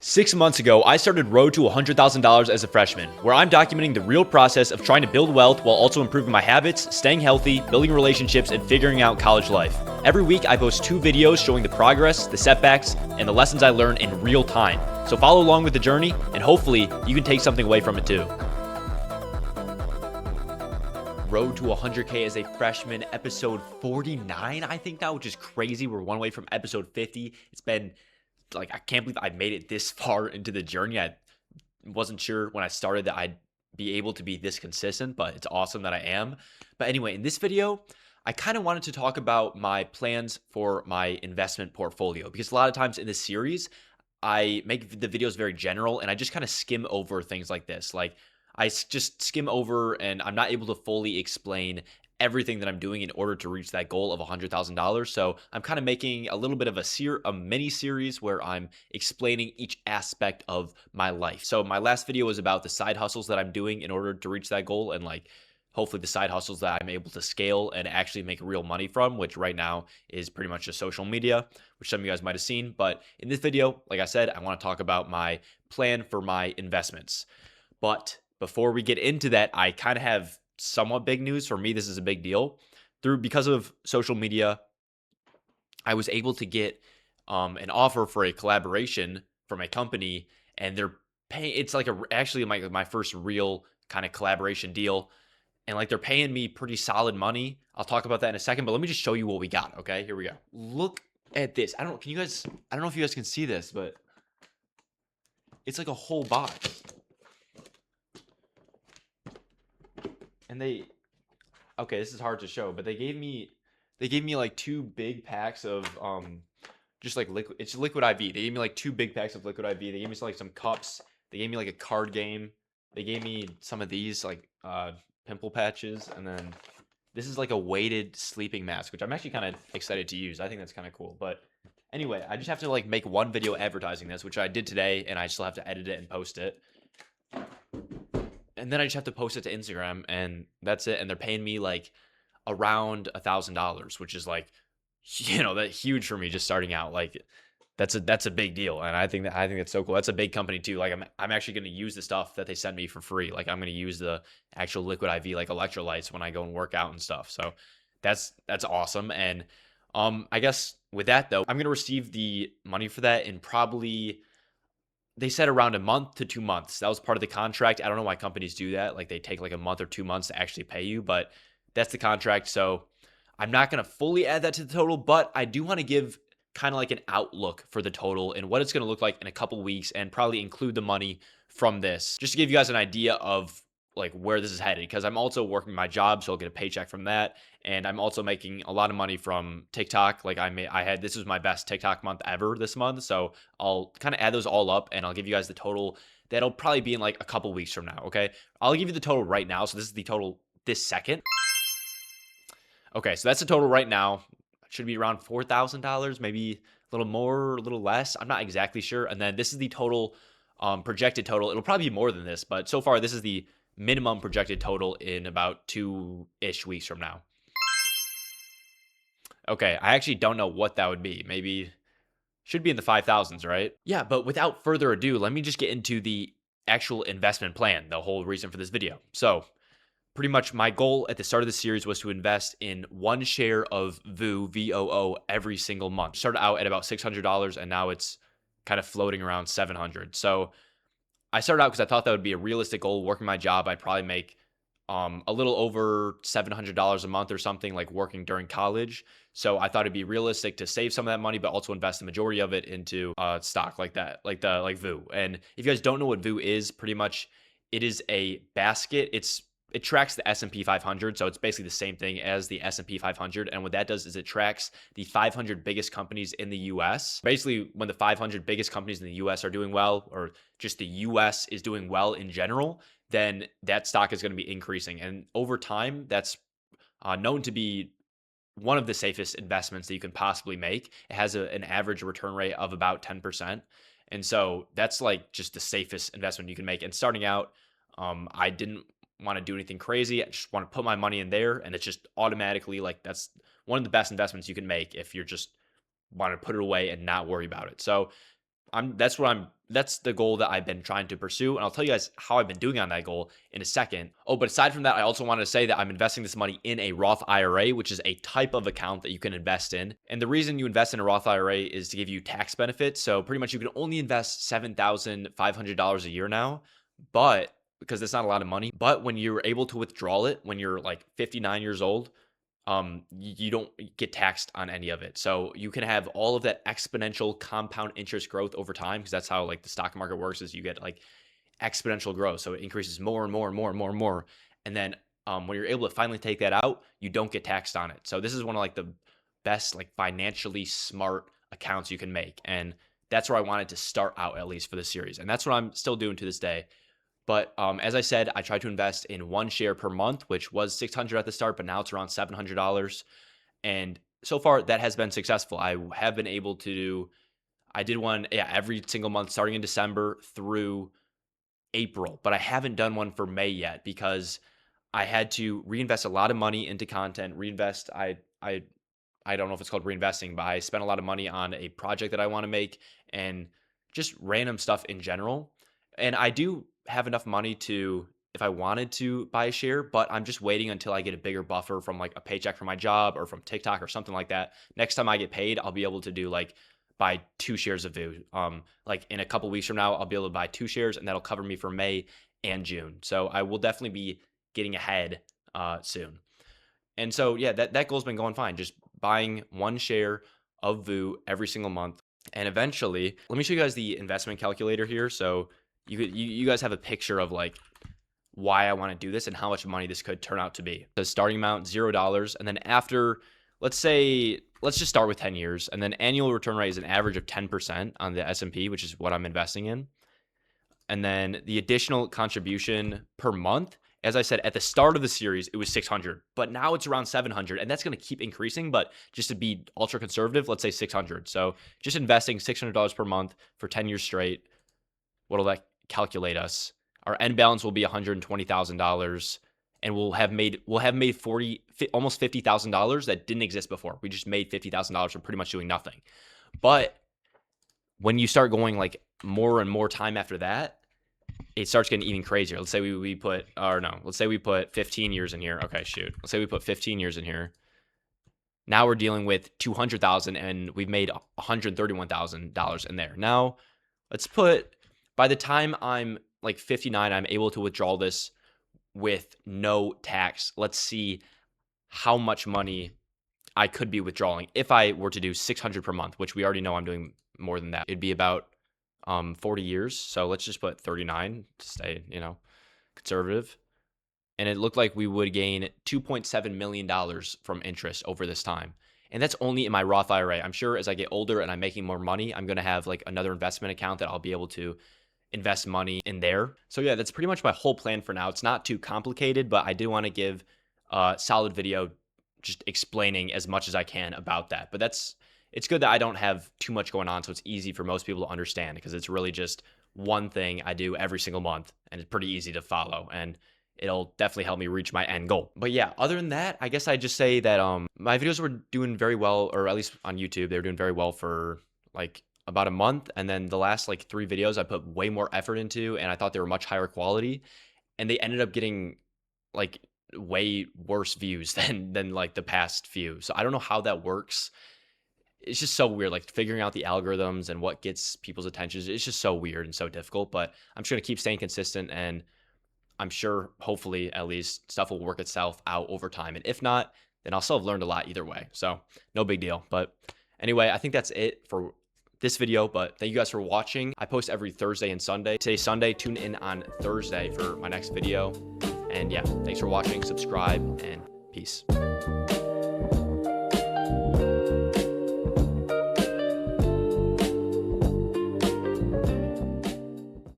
6 months ago, I started Road to $100,000 as a freshman, where I'm documenting the real process of trying to build wealth while also improving my habits, staying healthy, building relationships, and figuring out college life. Every week, I post 2 videos showing the progress, the setbacks, and the lessons I learn in real time. So follow along with the journey, and hopefully, you can take something away from it too. Road to 100K as a freshman, episode 49, I think now, which is crazy. We're one away from episode 50. It's been I can't believe I made it this far into the journey. I wasn't sure when I started that I'd be able to be this consistent, but it's awesome that I am. But anyway, in this video, I kind of wanted to talk about my plans for my investment portfolio, because a lot of times in this series, I make the videos very general and I just kind of skim over things like this. Just skim over and I'm not able to fully explain everything that I'm doing in order to reach that goal of $100,000. So I'm kind of making a little bit of a mini series where I'm explaining each aspect of my life. So my last video was about the side hustles that I'm doing in order to reach that goal, and hopefully the side hustles that I'm able to scale and actually make real money from, which right now is pretty much just social media, which some of you guys might have seen. But in this video, like I said, I want to talk about my plan for my investments. But before we get into that, I kind of have somewhat big news. For me, this is a big deal. Because of social media, I was able to get an offer for a collaboration from a company, and they're paying. It's actually my first real kind of collaboration deal, and they're paying me pretty solid money. I'll talk about that in a second, but let me just show you what we got. Okay, here we go. Look at this. I don't know if you guys can see this, but it's like a whole box. And this is hard to show, but they gave me like 2 big packs of just like liquid. It's liquid IV. They gave me like 2 big packs of liquid IV. They gave me some cups. They gave me like a card game. They gave me some of these pimple patches, and then this is like a weighted sleeping mask, which I'm actually kind of excited to use. I think that's kind of cool. But anyway, I just have to make one video advertising this, which I did today, and I still have to edit it and post it. And then I just have to post it to Instagram, and that's it. And they're paying me around $1,000, which is that huge for me just starting out. That's a big deal, and I think that's so cool. That's a big company too. I'm actually going to use the stuff that they send me for free. I'm going to use the actual liquid IV electrolytes when I go and work out and stuff. So that's awesome. And I guess with that though, I'm going to receive the money for that in probably, they said, around a month to 2 months. That was part of the contract. I don't know why companies do that. They take a month or 2 months to actually pay you, but that's the contract. So I'm not going to fully add that to the total, but I do want to give kind of an outlook for the total and what it's going to look like in a couple weeks, and probably include the money from this, just to give you guys an idea of where this is headed, because I'm also working my job, so I'll get a paycheck from that, and I'm also making a lot of money from TikTok. This was my best TikTok month ever this month, so I'll kind of add those all up, and I'll give you guys the total. That'll probably be in a couple weeks from now. Okay, I'll give you the total right now. So this is the total this second. Okay, so that's the total right now. It should be around $4,000, maybe a little more, a little less. I'm not exactly sure. And then this is the total, projected total. It'll probably be more than this, but so far this is the minimum projected total in about 2-ish weeks from now. Okay, I actually don't know what that would be. Maybe should be in the 5,000s, right? Yeah, but without further ado, let me just get into the actual investment plan, the whole reason for this video. So pretty much my goal at the start of the series was to invest in 1 share of VOO, VOO, every single month. Started out at about $600, and now it's kind of floating around $700. So I started out because I thought that would be a realistic goal. Working my job, I'd probably make a little over $700 a month or something, working during college. So I thought it'd be realistic to save some of that money, but also invest the majority of it into stock like that, like VOO. And if you guys don't know what VOO is, pretty much it is a basket. It tracks the S&P 500, so it's basically the same thing as the S&P 500. And what that does is it tracks the 500 biggest companies in the US. Basically, when the 500 biggest companies in the US are doing well, or just the US is doing well in general, then that stock is going to be increasing. And over time, that's known to be one of the safest investments that you can possibly make. It has an average return rate of about 10%. And so that's just the safest investment you can make. And starting out, I didn't want to do anything crazy. I just want to put my money in there, and it's just automatically that's one of the best investments you can make if you're just want to put it away and not worry about it. So that's the goal that I've been trying to pursue. And I'll tell you guys how I've been doing on that goal in a second. Oh, but aside from that, I also wanted to say that I'm investing this money in a Roth IRA, which is a type of account that you can invest in. And the reason you invest in a Roth IRA is to give you tax benefits. So pretty much you can only invest $7,500 a year now, but because that's not a lot of money. But when you're able to withdraw it when you're like 59 years old, you don't get taxed on any of it. So you can have all of that exponential compound interest growth over time, because that's how like the stock market works, is you get like exponential growth. So it increases more and more and more and more and more. And then when you're able to finally take that out, you don't get taxed on it. So this is one of like the best like financially smart accounts you can make. And that's where I wanted to start out, at least for this series. And that's what I'm still doing to this day. But as I said, I try to invest in one share per month, which was $600 at the start, but now it's around $700. And so far that has been successful. I have been able to I did one every single month starting in December through April, but I haven't done one for May yet because I had to reinvest a lot of money into content. I don't know if it's called reinvesting, but I spent a lot of money on a project that I want to make and just random stuff in general. And I do have enough money to, if I wanted to buy a share, but I'm just waiting until I get a bigger buffer from like a paycheck from my job or from TikTok or something like that. Next time I get paid, I'll be able to do like buy 2 shares of VU. Like in a couple weeks from now, I'll be able to buy 2 shares and that'll cover me for May and June. So I will definitely be getting ahead soon. And so, yeah, that goal's been going fine. Just buying 1 share of VU every single month. And eventually, let me show you guys the investment calculator here. So you guys have a picture of like why I want to do this and how much money this could turn out to be. The starting amount, $0. And then after, let's just start with 10 years. And then annual return rate is an average of 10% on the S&P, which is what I'm investing in. And then the additional contribution per month, as I said, at the start of the series, it was 600, but now it's around 700, and that's going to keep increasing. But just to be ultra conservative, let's say 600. So just investing $600 per month for 10 years straight, what'll that calculate us? Our end balance will be $120,000, and we'll have made almost $50,000 that didn't exist before. We just made $50,000 from pretty much doing nothing. But when you start going like more and more time after that, it starts getting even crazier. Let's say let's say we put 15 years in here. Okay, shoot. Let's say we put 15 years in here. Now we're dealing with 200,000 and we've made $131,000 in there. Now let's put, by the time I'm like 59, I'm able to withdraw this with no tax. Let's see how much money I could be withdrawing if I were to do 600 per month, which we already know I'm doing more than that. It'd be about 40 years. So let's just put 39 to stay, conservative. And it looked like we would gain $2.7 million from interest over this time. And that's only in my Roth IRA. I'm sure as I get older and I'm making more money, I'm going to have like another investment account that I'll be able to invest money in there. So yeah, that's pretty much my whole plan for now. It's not too complicated, but I did want to give a solid video just explaining as much as I can about that. But it's good that I don't have too much going on, so it's easy for most people to understand because it's really just one thing I do every single month, and it's pretty easy to follow, and it'll definitely help me reach my end goal. But yeah, other than that, I guess I'd just say that my videos were doing very well, or at least on YouTube, they were doing very well for like about a month, and then the last like 3 videos I put way more effort into, and I thought they were much higher quality, and they ended up getting like way worse views than like the past few. So I don't know how that works. It's just so weird, like figuring out the algorithms and what gets people's attention. It's just so weird and so difficult, but I'm just going to keep staying consistent, and I'm sure, hopefully, at least stuff will work itself out over time. And if not, then I'll still have learned a lot either way. So no big deal. But anyway, I think that's it for this video, but thank you guys for watching. I post every Thursday and Sunday. Today's Sunday. Tune in on Thursday for my next video. And yeah, thanks for watching. Subscribe and peace.